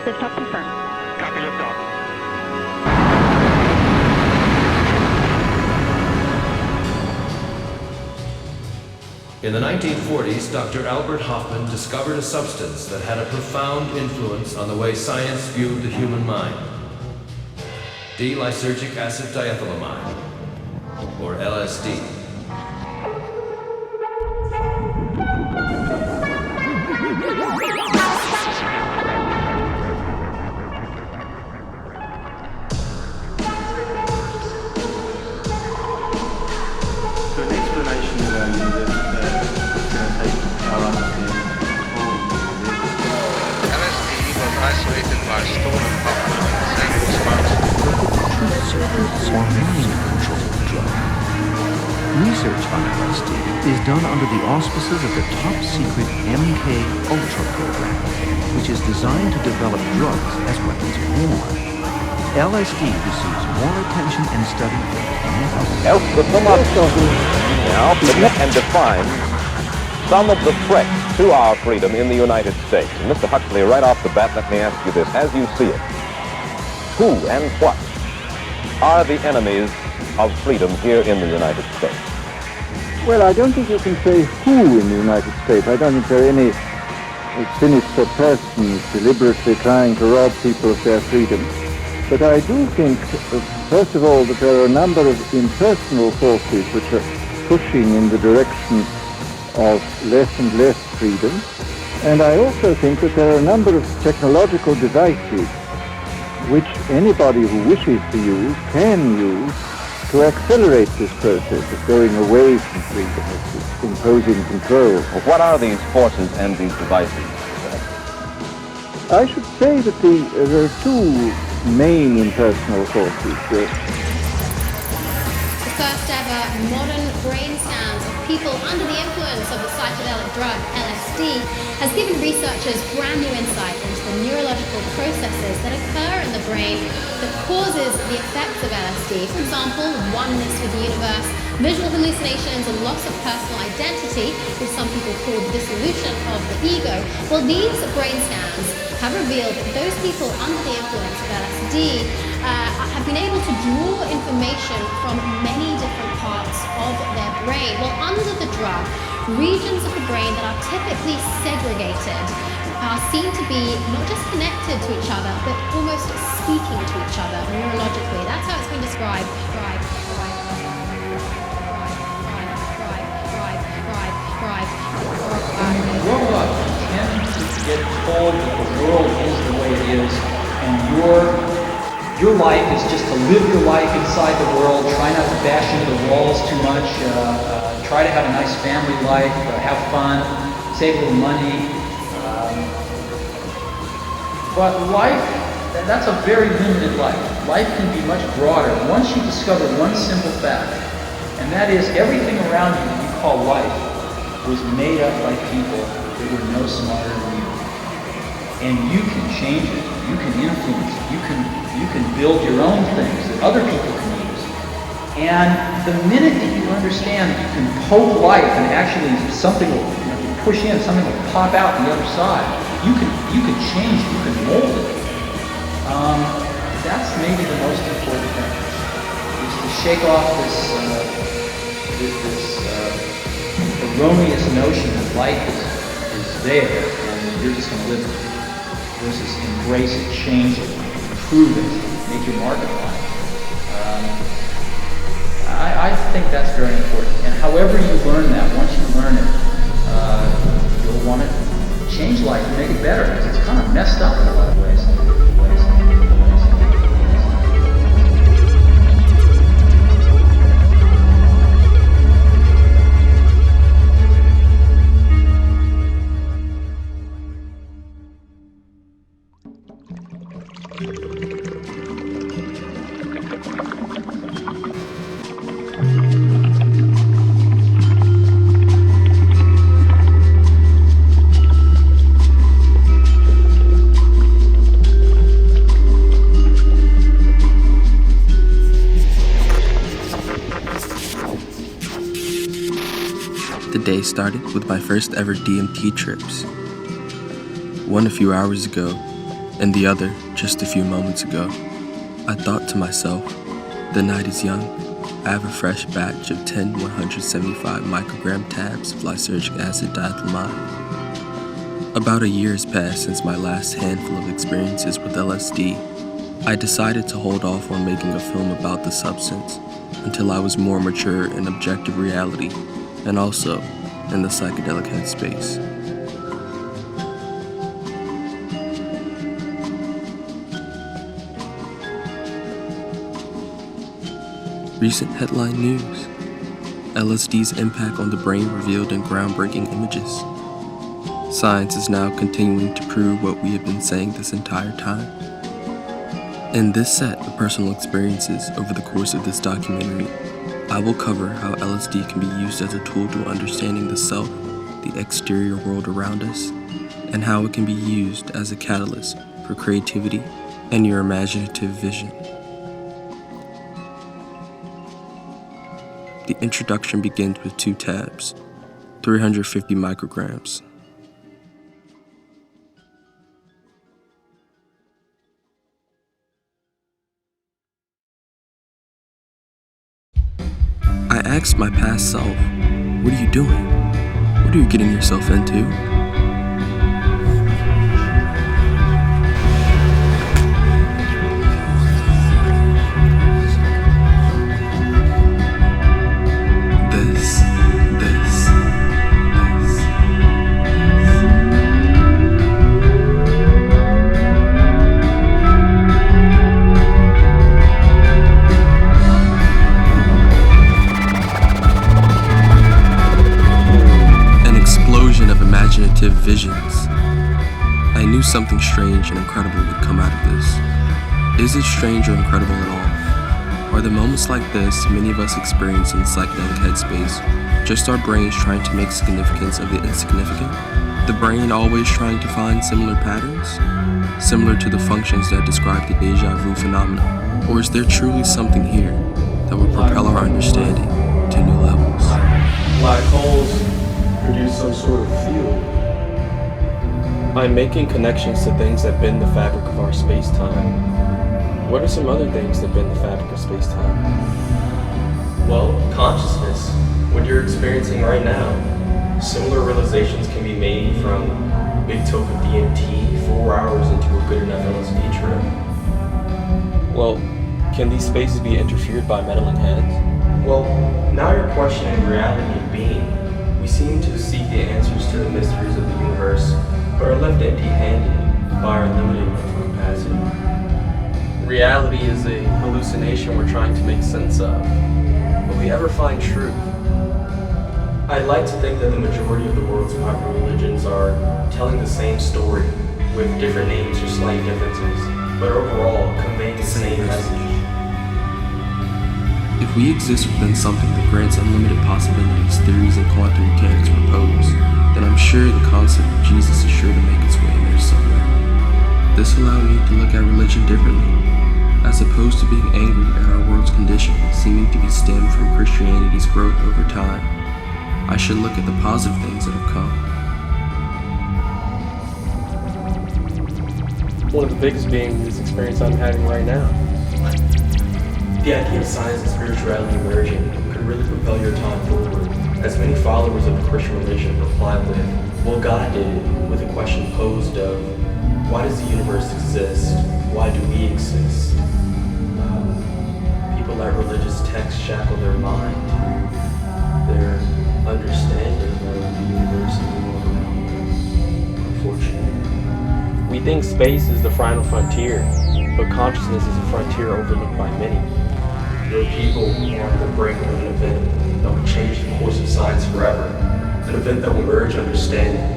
Liftoff confirmed. Copy liftoff. In the 1940s, Dr. Albert Hofmann discovered a substance that had a profound influence on the way science viewed the human mind. D-lysergic acid diethylamide, or LSD. So an explanation that our understanding LSD was isolated by stolen Hoffman in the same response. Research on LSD is done under the auspices of the top-secret MK Ultra program, which is designed to develop drugs as weapons of war. LSD receives more attention and study than anything else. Now, and define some of the threats to our freedom in the United States. And Mr. Huxley, right off the bat, let me ask you this. As you see it, who and what are the enemies of freedom here in the United States? Well, I don't think you can say who in the United States. I don't think there are any sinister persons deliberately trying to rob people of their freedom. But I do think, first of all, that there are a number of impersonal forces which are pushing in the direction of less and less freedom. And I also think that there are a number of technological devices which anybody who wishes to use can use to accelerate this process of going away from freedom, of imposing control. Well, what are these forces and these devices? I should say that there are two main impersonal forces. The first ever modern brain scans of people under the influence of the psychedelic drug LSD has given researchers brand new insight into the neurological processes that occur in the brain that causes the effects of LSD. For example, oneness with the universe, visual hallucinations, and loss of personal identity, which some people call dissolution of the ego. Well, these brain scans have revealed that those people under the influence of LSD have been able to draw information from many different parts of their brain. Well, under the drug, regions of the brain that are typically segregated are seen to be not just connected to each other, but almost speaking to each other neurologically. That's how it's been described. When you grow up, you tend to get told that the world is the way it is, and your life is just to live your life inside the world, try not to bash into the walls too much, try to have a nice family life, have fun, save a little money. But life, that's a very limited life. Life can be much broader once you discover one simple fact, and that is everything around you that you call life was made up by people that were no smarter than you. And you can change it, you can influence it, you can build your own things that other people can use. And the minute that you understand that you can poke life and actually something will push in, something will pop out the other side, you can change it, you can mold it. That's maybe the most important thing, is to shake off this erroneous notion that life is there and you're just going to live it, versus embrace it, change it, improve it, make your mark on it. I think that's very important. And however you learn that, once you learn it, you'll want to change life and make it better, because it's kind of messed up in a lot of ways. The day started with my first ever DMT trips. One a few hours ago, and the other just a few moments ago. I thought to myself, the night is young. I have a fresh batch of 10 175 microgram tabs of lysergic acid diethylamide. About a year has passed since my last handful of experiences with LSD. I decided to hold off on making a film about the substance until I was more mature in objective reality and also in the psychedelic headspace. Recent headline news: LSD's impact on the brain revealed in groundbreaking images. Science is now continuing to prove what we have been saying this entire time. In this set of personal experiences over the course of this documentary, I will cover how LSD can be used as a tool to understanding the self, the exterior world around us, and how it can be used as a catalyst for creativity and your imaginative vision. The introduction begins with 2 tabs, 350 micrograms. I asked my past self, what are you doing? What are you getting yourself into? Visions. I knew something strange and incredible would come out of this. Is it strange or incredible at all? Are the moments like this many of us experience in the psychedelic headspace just our brains trying to make significance of the insignificant? The brain always trying to find similar patterns? Similar to the functions that describe the deja vu phenomenon? Or is there truly something here that will propel our understanding to new levels? Black holes produce some sort of field. I'm making connections to things that bend the fabric of our space-time. What are some other things that bend the fabric of space-time? Well, consciousness, what you're experiencing right now. Similar realizations can be made from a big toke of DMT 4 hours into a good enough LSD trip. Well, can these spaces be interfered by meddling heads? Well, now you're questioning reality and being. We seem to seek the answers to the mysteries of the universe, but are left empty-handed by our limited mental capacity. Reality is a hallucination we're trying to make sense of. Will we ever find truth? I'd like to think that the majority of the world's popular religions are telling the same story, with different names or slight differences, but overall conveying the same message. If we exist within something that grants unlimited possibilities theories and quantum mechanics propose, then I'm sure the concept of Jesus is sure to make its way in there somewhere. This allowed me to look at religion differently, as opposed to being angry at our world's condition seeming to be stemmed from Christianity's growth over time. I should look at the positive things that have come. One of the biggest being this experience I'm having right now. The idea of science and spirituality emerging could really propel your time forward, as many followers of the Christian religion reply with, well, God did, with a question posed of, why does the universe exist? Why do we exist? People let religious texts shackle their mind to their understanding of the universe and the world around them, unfortunately. We think space is the final frontier, but consciousness is a frontier overlooked by many. There are people who are on the brink of an event that will change the course of science forever, an event that will merge understanding.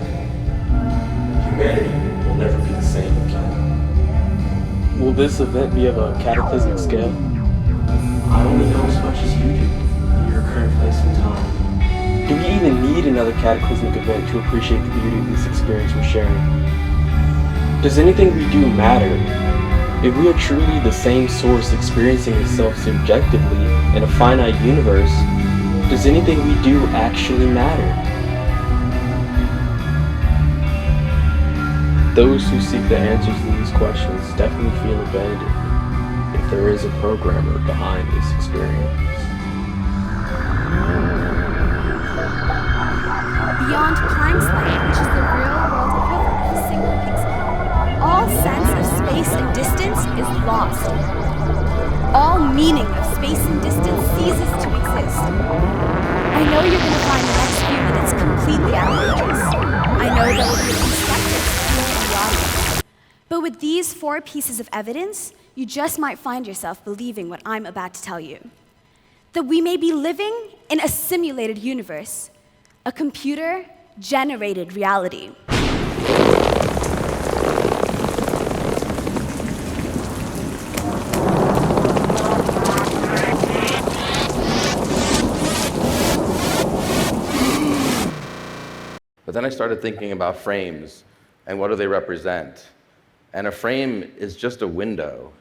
Humanity will never be the same again. Will this event be of a cataclysmic scale? I only know as much as you do in your current place and time. Do we even need another cataclysmic event to appreciate the beauty of this experience we're sharing? Does anything we do matter? If we are truly the same source experiencing itself subjectively in a finite universe, does anything we do actually matter? those who seek the answers to these questions definitely feel abandoned if there is a programmer behind this experience. Beyond Planck's light, which is the real-world equivalent of a single pixel, all sense of space and distance is lost. All meaning of space and distance ceases to exist. I know you're going to find the next few minutes completely outrageous. I know there will be a few skeptics here in the audience. But with these 4 pieces of evidence, you just might find yourself believing what I'm about to tell you. That we may be living in a simulated universe, a computer-generated reality. But then I started thinking about frames and what do they represent? And a frame is just a window.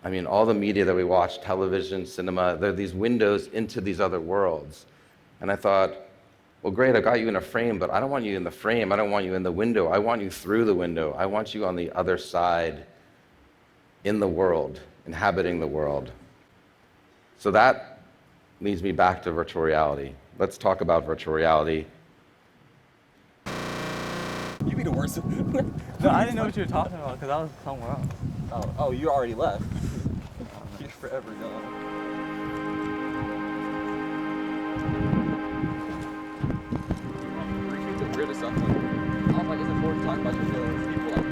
I mean, all the media that we watch, television, cinema, they're these windows into these other worlds. And I thought, well, great, I got you in a frame, but I don't want you in the frame. I don't want you in the window. I want you through the window. I want you on the other side in the world, inhabiting the world. So that leads me back to virtual reality. Let's talk about virtual reality. You be the worst. No, I didn't know what you were talking about because I was somewhere else. Oh, you already left. You're forever gone. Retweet the weirdest stuff. I was like, is it forward to talk about your feelings? People like,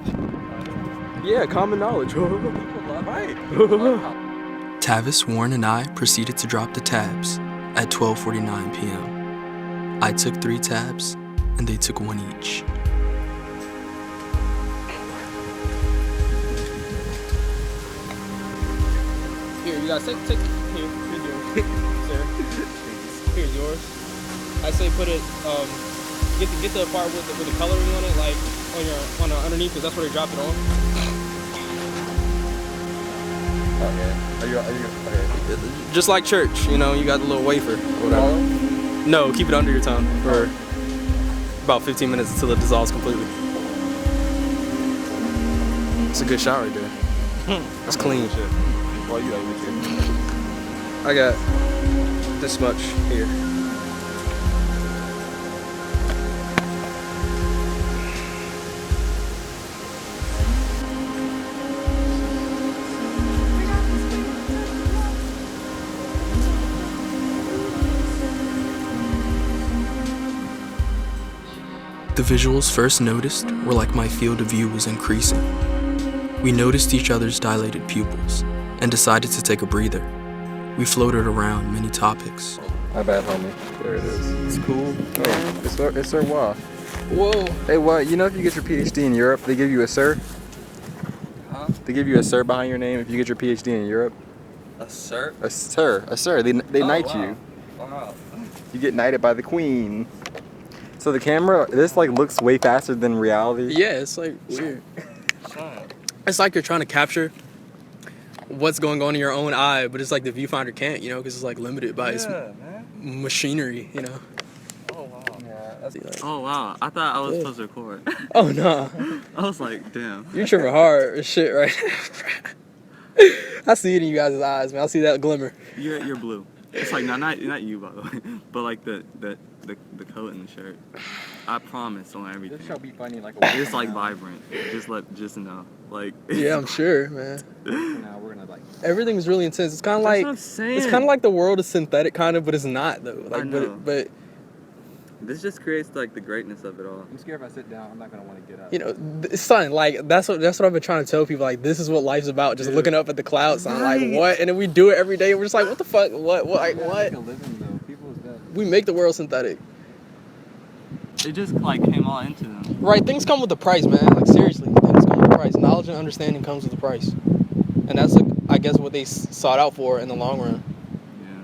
retweet. Yeah, common knowledge. People love right. Tavis, Warren, and I proceeded to drop the tabs at 12:49 p.m. I took 3 tabs, and they took 1 each. Here, you guys take here, here's yours, sir. Here's yours. I say put it, get the part with the coloring on it, like on your underneath, because that's where they drop it on. Okay. Are you okay? Just like church, you know, you got the little wafer or whatever. No, keep it under your tongue for about 15 minutes until it dissolves completely. It's a good shot right there. That's clean. Well, you ate it. I got this much here. The visuals first noticed were like my field of view was increasing. We noticed each other's dilated pupils and decided to take a breather. We floated around many topics. My bad, homie. There it is. It's cool. Oh, it's Sir Wah. Whoa. Hey, what? You know if you get your PhD in Europe, they give you a Sir? Huh? They give you a Sir behind your name if you get your PhD in Europe? A sir? A Sir. They knight you. Wow. You get knighted by the Queen. So the camera, this like looks way faster than reality. Yeah, it's like weird. It's like you're trying to capture what's going on in your own eye, but it's like the viewfinder can't, you know, because it's like limited by its machinery, you know. Oh wow. Yeah, oh wow. I thought I was supposed to record. Oh no. I was like, damn. You're tripping hard as shit right now. I see it in you guys' eyes, man. I see that glimmer. You're blue. It's like not you by the way, but like the coat and the shirt. I promise on everything. This shall be funny like it's like vibrant. Just know. Like yeah, I'm sure, man. Now we're gonna like everything's really intense. It's kind of like it's kind of like the world is synthetic, kind of, but it's not though. Like, I know. but this just creates like the greatness of it all. I'm scared if I sit down, I'm not gonna want to get up. You know, son, like that's what I've been trying to tell people. Like this is what life's about. Just looking up at the clouds. I'm like, what? And then we do it every day. We're just like, what the fuck? What? Like, what? We make the world synthetic. It just like came all into them. Right, things come with a price, man. Like seriously, things come with a price. Knowledge and understanding comes with a price, and that's like I guess what they sought out for in the long run. Yeah.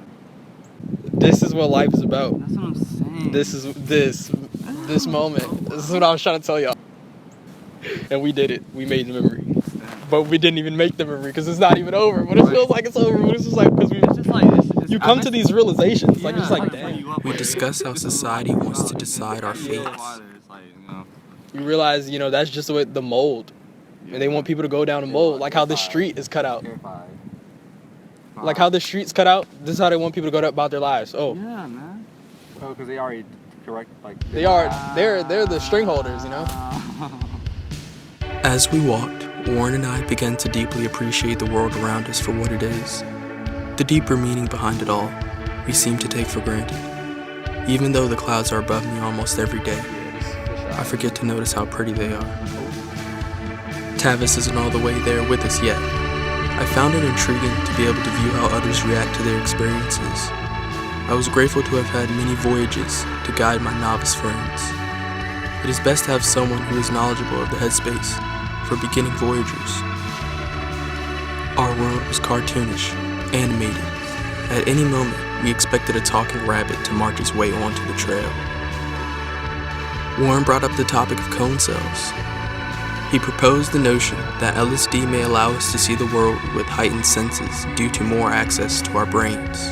This is what life is about. That's what I'm saying. This is this moment. This is what I was trying to tell y'all. And we did it. We made the memory, but we didn't even make the memory because it's not even over. But it feels like it's over. But it's just like because we. It's just like you come to these realizations. Like it's like damn. We discuss how society wants to decide our fates. you realize, you know, that's just the mold. And they want people to go down the mold, like how the street is cut out. Like how the street's cut out, this is how they want people to go about their lives. Oh. Yeah, man. Oh, because they already correct, like... They're the string holders, you know? As we walked, Warren and I began to deeply appreciate the world around us for what it is. The deeper meaning behind it all, we seem to take for granted. Even though the clouds are above me almost every day, I forget to notice how pretty they are. Tavis isn't all the way there with us yet. I found it intriguing to be able to view how others react to their experiences. I was grateful to have had many voyages to guide my novice friends. It is best to have someone who is knowledgeable of the headspace for beginning voyagers. Our world was cartoonish, animated. At any moment, we expected a talking rabbit to march his way onto the trail. Warren brought up the topic of cone cells. He proposed the notion that LSD may allow us to see the world with heightened senses due to more access to our brains.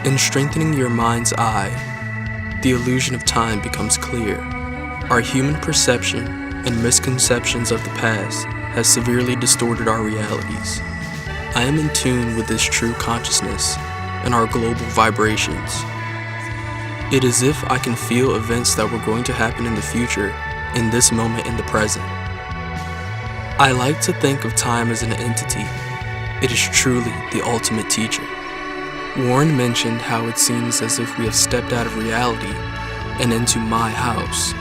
In strengthening your mind's eye, the illusion of time becomes clear. Our human perception and misconceptions of the past has severely distorted our realities. I am in tune with this true consciousness and our global vibrations. It is as if I can feel events that were going to happen in the future in this moment in the present. I like to think of time as an entity. It is truly the ultimate teacher. Warren mentioned how it seems as if we have stepped out of reality and into my house.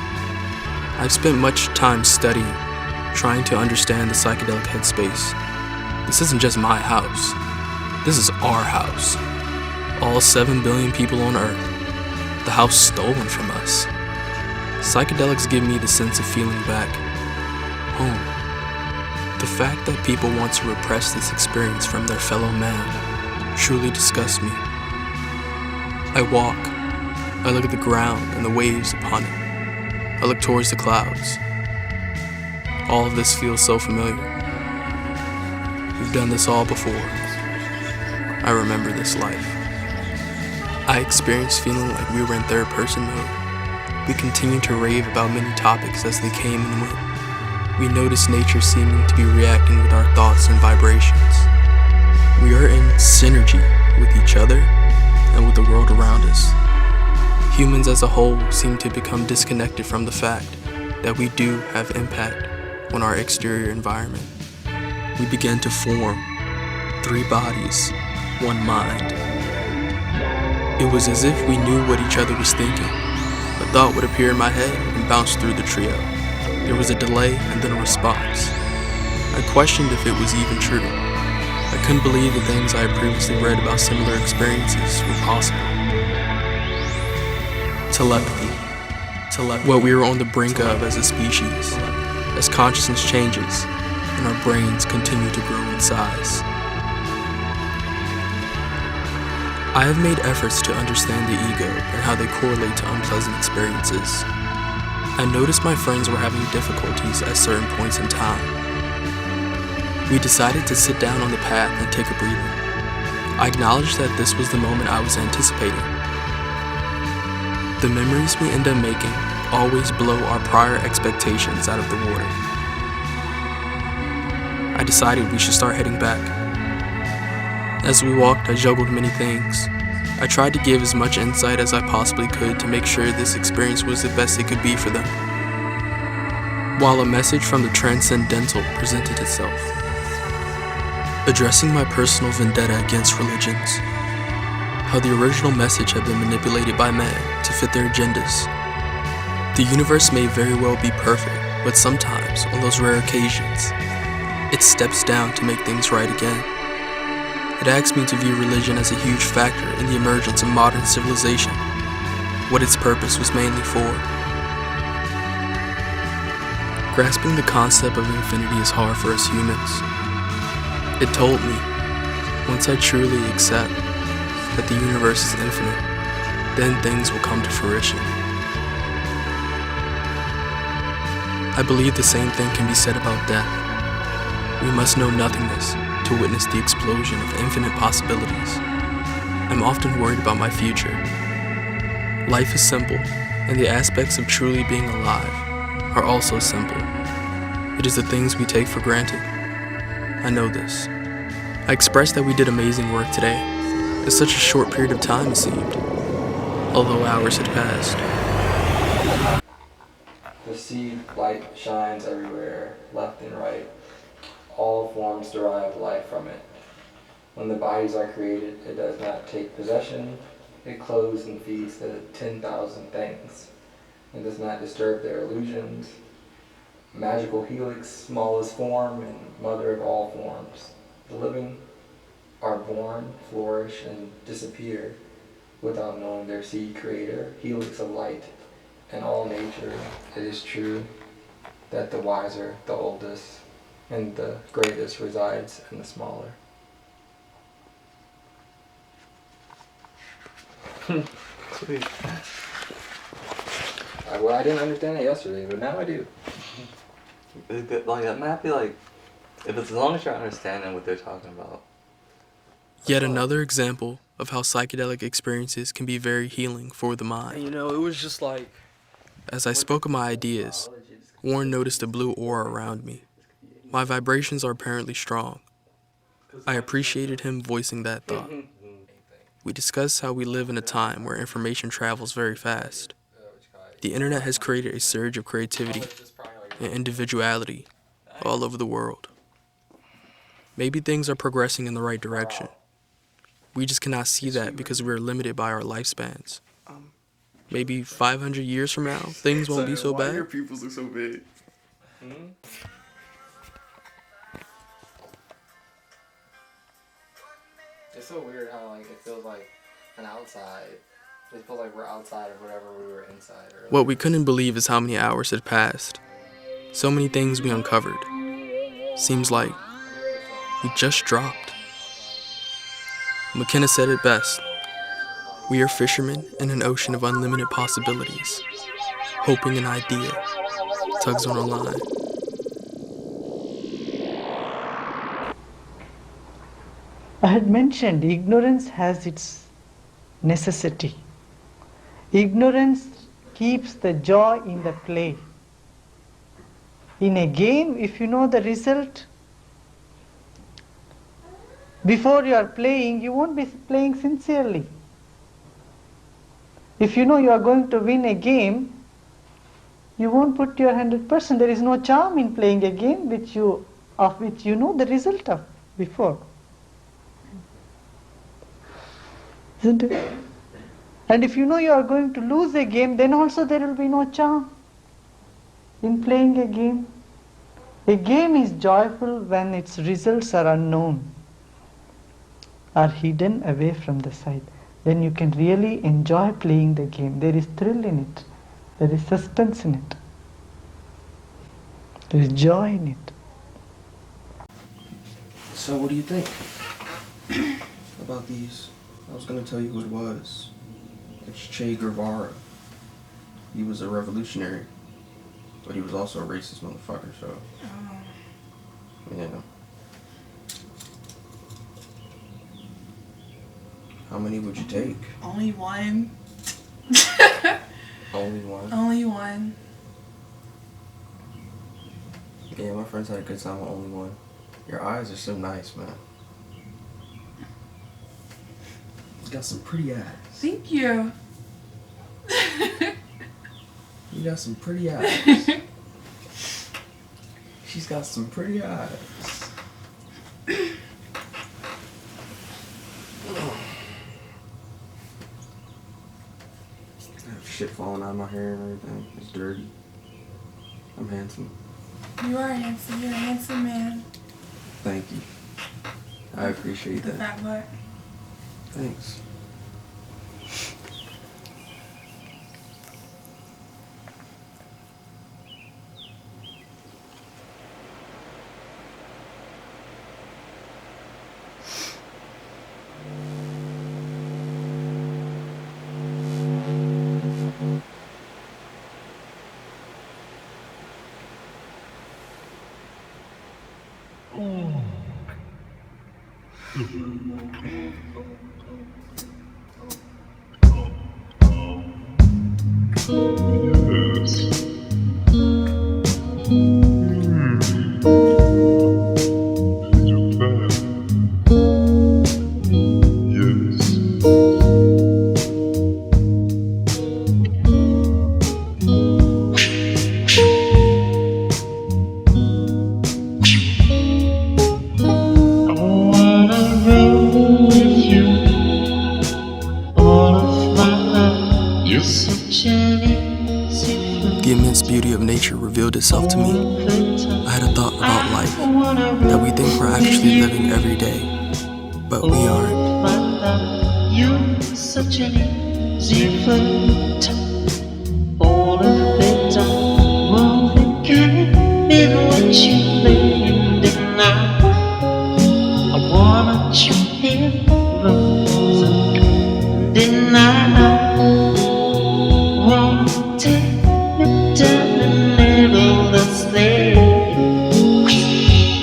I've spent much time studying, trying to understand the psychedelic headspace. This isn't just my house. This is our house. All 7 billion people on Earth. The house stolen from us. Psychedelics give me the sense of feeling back home. The fact that people want to repress this experience from their fellow man truly disgusts me. I walk. I look at the ground and the waves upon it. I look towards the clouds. All of this feels so familiar. We've done this all before. I remember this life. I experienced feeling like we were in third-person mode. We continued to rave about many topics as they came and went. We noticed nature seeming to be reacting with our thoughts and vibrations. We are in synergy with each other and with the world around us. Humans as a whole seem to become disconnected from the fact that we do have impact on our exterior environment. We began to form 3 bodies, 1 mind. It was as if we knew what each other was thinking. A thought would appear in my head and bounce through the trio. There was a delay and then a response. I questioned if it was even true. I couldn't believe the things I had previously read about similar experiences were possible. Telepathy. What we were on the brink of as a species, as consciousness changes and our brains continue to grow in size. I have made efforts to understand the ego and how they correlate to unpleasant experiences. I noticed my friends were having difficulties at certain points in time. We decided to sit down on the path and take a breather. I acknowledged that this was the moment I was anticipating. The memories we end up making always blow our prior expectations out of the water. I decided we should start heading back. As we walked, I juggled many things. I tried to give as much insight as I possibly could to make sure this experience was the best it could be for them. While a message from the transcendental presented itself. Addressing my personal vendetta against religions. How the original message had been manipulated by man to fit their agendas. The universe may very well be perfect, but sometimes, on those rare occasions, it steps down to make things right again. It asks me to view religion as a huge factor in the emergence of modern civilization, what its purpose was mainly for. Grasping the concept of infinity is hard for us humans. It told me, once I truly accept that the universe is infinite, then things will come to fruition. I believe the same thing can be said about death. We must know nothingness to witness the explosion of infinite possibilities. I'm often worried about my future. Life is simple, and the aspects of truly being alive are also simple. It is the things we take for granted. I know this. I expressed that we did amazing work today. In such a short period of time, it seemed, although hours had passed. The seed light shines everywhere, left and right. All forms derive life from it. When the bodies are created, it does not take possession. It clothes and feeds the 10,000 things. It does not disturb their illusions. Magical helix, smallest form and mother of all forms. The living are born, flourish, and disappear without knowing their seed creator, helix of light. In all nature, it is true that the wiser, the oldest, and the greatest resides in the smaller. Sweet. Well, I didn't understand it yesterday, but now I do. It's good. Like, I'm happy, like, if it's as long as you're understanding what they're talking about. Yet another example of how psychedelic experiences can be very healing for the mind. You know, it was just like... As I spoke of my ideas, Warren noticed a blue aura around me. My vibrations are apparently strong. I appreciated him voicing that thought. We discussed how we live in a time where information travels very fast. The internet has created a surge of creativity and individuality all over the world. Maybe things are progressing in the right direction. We just cannot see that because we are limited by our lifespans. Maybe 500 years from now, things won't be so bad. Why do your pupils look so big? It's so weird how like it feels like an outside. It feels like we're outside of whatever we were inside earlier. What we couldn't believe is how many hours had passed. So many things we uncovered. Seems like we just dropped. McKenna said it best. We are fishermen in an ocean of unlimited possibilities, hoping an idea tugs on our line. I had mentioned ignorance has its necessity. Ignorance keeps the joy in the play. In a game, if you know the result, before you are playing, you won't be playing sincerely. If you know you are going to win a game, you won't put your 100%. There is no charm in playing a game of which you know the result of before. Isn't it? And if you know you are going to lose a game, then also there will be no charm in playing a game. A game is joyful when its results are unknown, are hidden away from the sight. Then you can really enjoy playing the game. There is thrill in it. There is suspense in it. There is joy in it. So what do you think about these? I was going to tell you who it was. It's Che Guevara. He was a revolutionary, but he was also a racist motherfucker, so... Yeah. How many would you take? Only one. Only one? Only one. Yeah, my friends had a good time with only one. Your eyes are so nice, man. You got some pretty eyes. Thank you. You got some pretty eyes. She's got some pretty eyes. I have shit falling out of my hair and everything. It's dirty. I'm handsome. You are handsome. You're a handsome man. Thank you. I appreciate The that. fat butt. Thanks. The immense beauty of nature revealed itself to me. I had a thought about life, that we think we're actually living every day, but we aren't. You're such an easy flirt. All of the time, well, they can't be what you made tonight. I wanna you here, rose and deny. Won't take me down and never the slave.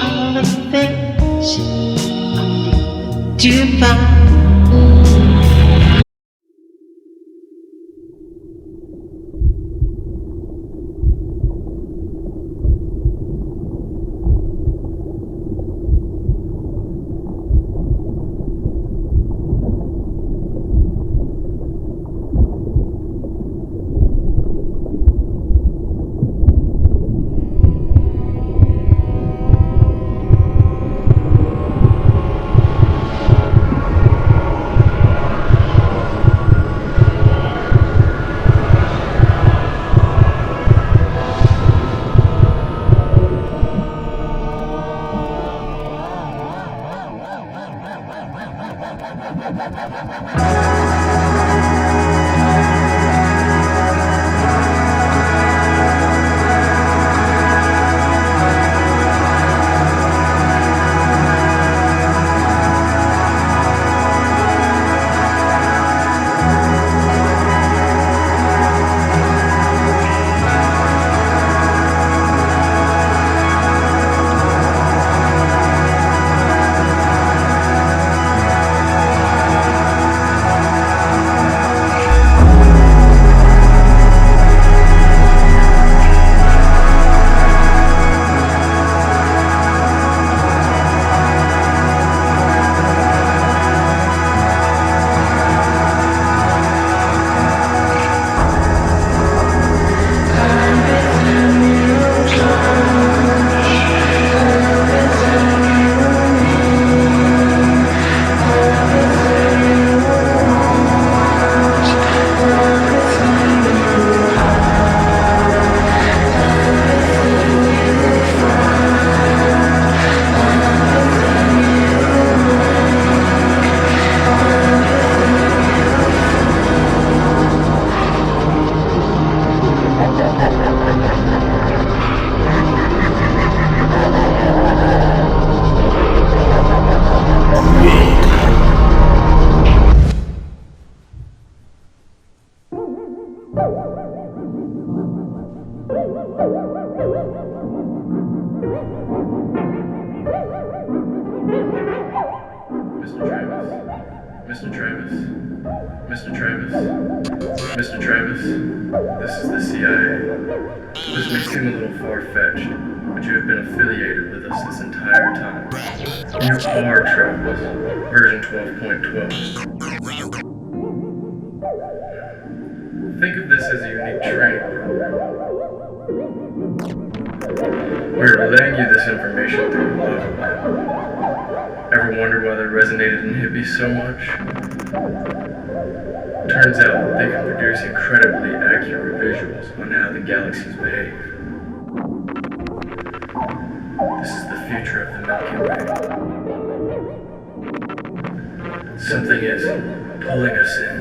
All affection I need to find. Mr. Travis. Mr. Travis. Mr. Travis. This is the CIA. This may seem a little far-fetched, but you have been affiliated with us this entire time. You are Travis, version 12.12. Think of this as a unique training program. We're relaying you this information through a lava lamp. Ever wondered why they resonated in hippies so much? Turns out they can produce incredibly accurate visuals on how the galaxies behave. This is the future of the Milky Way. Something is pulling us in.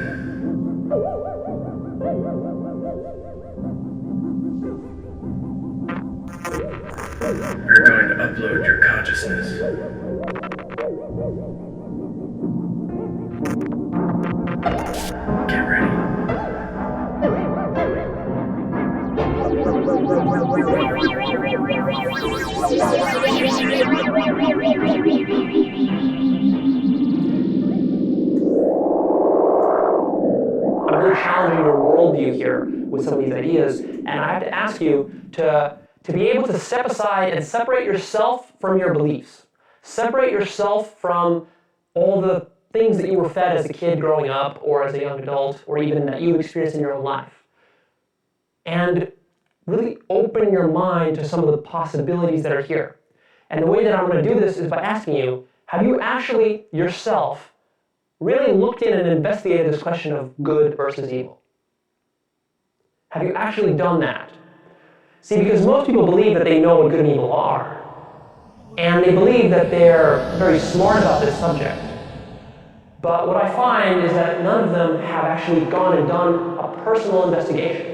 We're going to upload your consciousness. Get ready. I'm really challenging your worldview here with some of these ideas, and I have to ask you to to be able to step aside and separate yourself from your beliefs. Separate yourself from all the things that you were fed as a kid growing up, or as a young adult, or even that you experienced in your own life. And really open your mind to some of the possibilities that are here. And the way that I'm going to do this is by asking you, have you actually yourself really looked in and investigated this question of good versus evil? Have you actually done that? See, because most people believe that they know what good and evil are, and they believe that they're very smart about this subject. But what I find is that none of them have actually gone and done a personal investigation.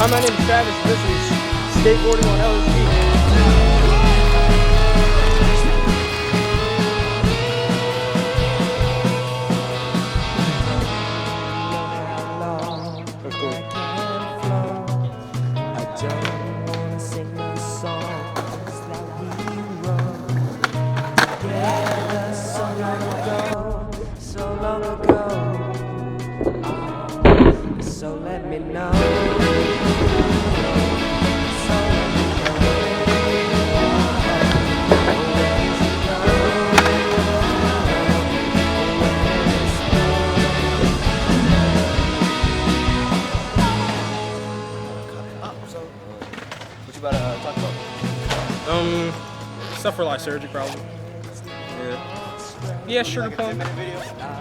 Hi, my name is Travis. This is skateboarding on LSD. So let me know. What you about to talk about? Stuff for lysergic, probably. Yeah. Yeah, sugar plum.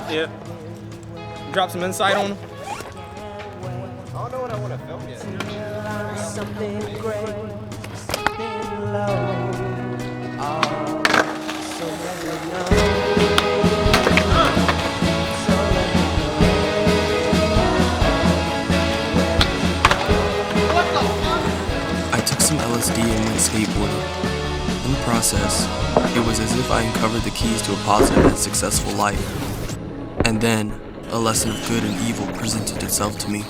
Yeah. Drop some insight on them. I don't know what I want to film yet. Something great, something low. Oh, so let me know. I took some LSD and went skateboarding. In the process, it was as if I uncovered the keys to a positive and successful life. And then, a lesson of good and evil presented itself to me.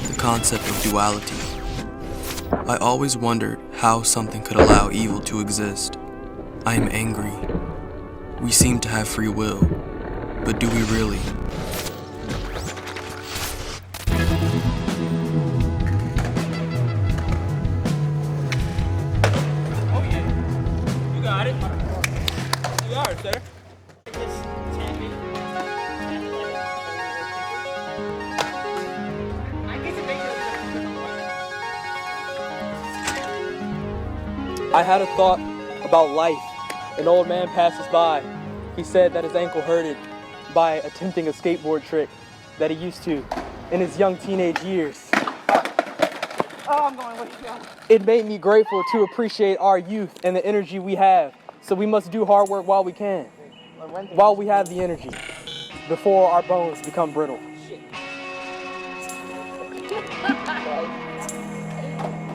The concept of duality. I always wondered how something could allow evil to exist. I am angry. We seem to have free will, but do we really? Oh yeah, you got it. You got it, sir. I had a thought about life. An old man passes by. He said that his ankle hurted by attempting a skateboard trick that he used to in his young teenage years. Oh, I'm going with you. It made me grateful to appreciate our youth and the energy we have. So we must do hard work while we can, while we have the energy, before our bones become brittle.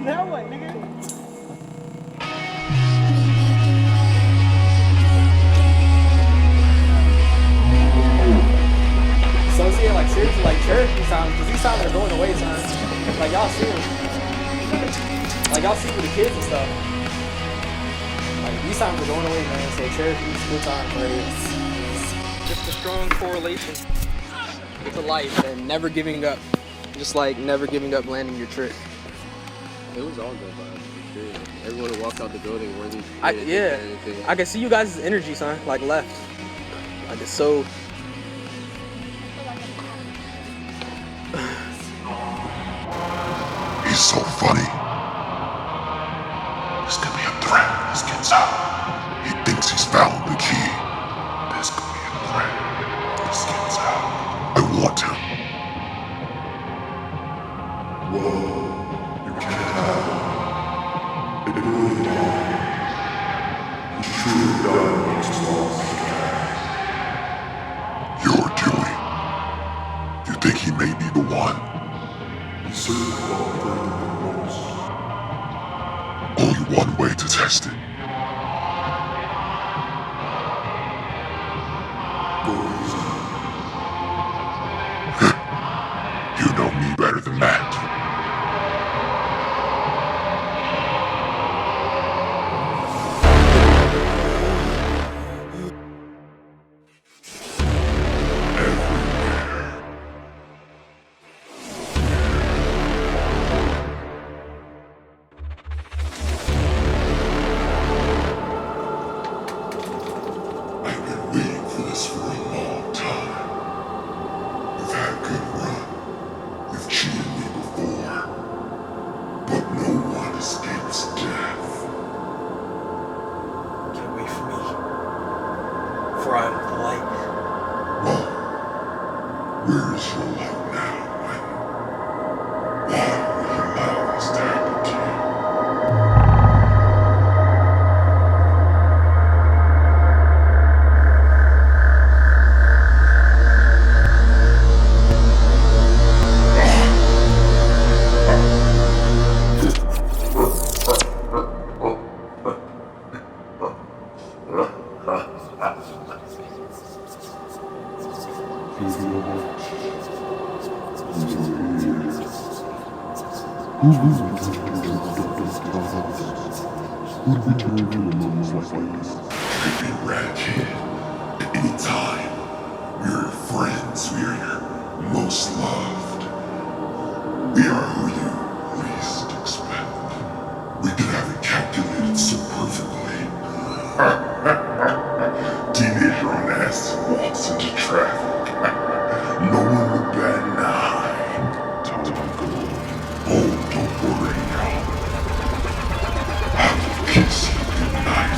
Now what, nigga? Associate, like seriously, like Cherokee sounds, because these sounds are going away, son. Like y'all see them. Like y'all see with the kids and stuff. Like these sounds are going away, man. So Cherokee's good time right here. Just a strong correlation to life and never giving up. Just like never giving up landing your trick. It was all good vibes, for sure. Everyone who walked out the building worthy. Yeah, I can see you guys' energy, son. Like left. Like it's so. He's so funny. This could be a threat. This gets out. He thinks he's found the key. This could be a threat. This gets out. I want him. Whoa. You can't have him. It really died. He's truly done what he's lost. You're Dewey. You think he may be the one? He's certainly qualified the most. Only one way to test it. Go easy. You know me better than that. for I am the light. Well, where is your light now, and why will you allow this to happen to you? Could be eradicated at any time. We are your friends. We are your most loved. We are who you least expect. We could have it calculated so perfectly. Teenager on acid walks into traffic. No one would bat an eye. Oh, don't worry now. Have a peace and good night.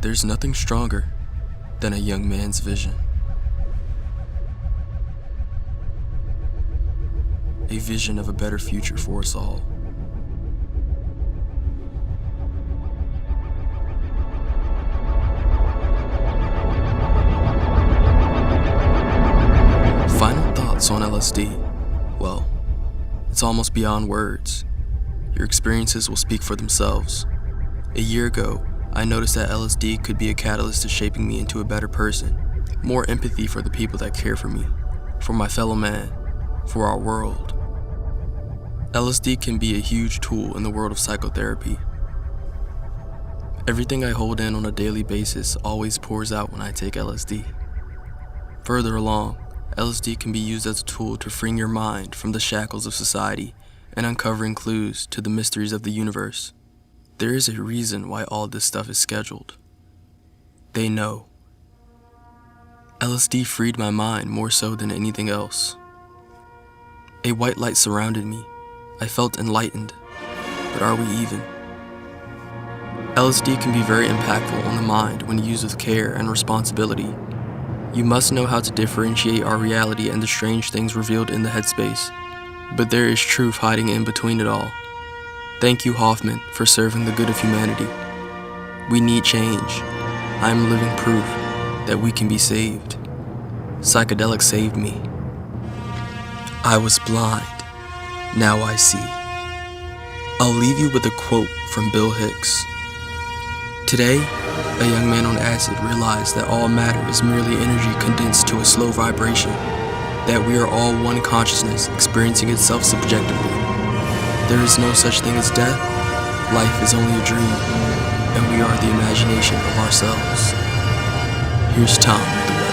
There's nothing stronger than a young man's vision. A vision of a better future for us all. Final thoughts on LSD. Well, it's almost beyond words. Your experiences will speak for themselves. A year ago, I noticed that LSD could be a catalyst to shaping me into a better person. More empathy for the people that care for me, for my fellow man, for our world. LSD can be a huge tool in the world of psychotherapy. Everything I hold in on a daily basis always pours out when I take LSD. Further along, LSD can be used as a tool to freeing your mind from the shackles of society and uncovering clues to the mysteries of the universe. There is a reason why all this stuff is scheduled. They know. LSD freed my mind more so than anything else. A white light surrounded me. I felt enlightened. But are we even? LSD can be very impactful on the mind when used with care and responsibility. You must know how to differentiate our reality and the strange things revealed in the headspace. But there is truth hiding in between it all. Thank you, Hoffman, for serving the good of humanity. We need change. I am living proof that we can be saved. Psychedelics saved me. I was blind. Now I see. I'll leave you with a quote from Bill Hicks. Today, a young man on acid realized that all matter is merely energy condensed to a slow vibration, that we are all one consciousness experiencing itself subjectively. There is no such thing as death. Life is only a dream, and we are the imagination of ourselves. Here's Tom with the weather.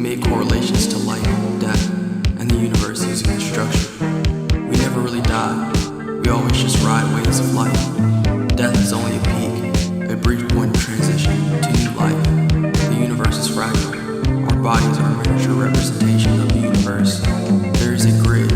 made correlations to life, death, and the universe using this structure. We never really die. We always just ride waves of life. Death is only a peak, a brief point of transition to new life. The universe is fractal. Our bodies are a miniature representation of the universe. There is a grid,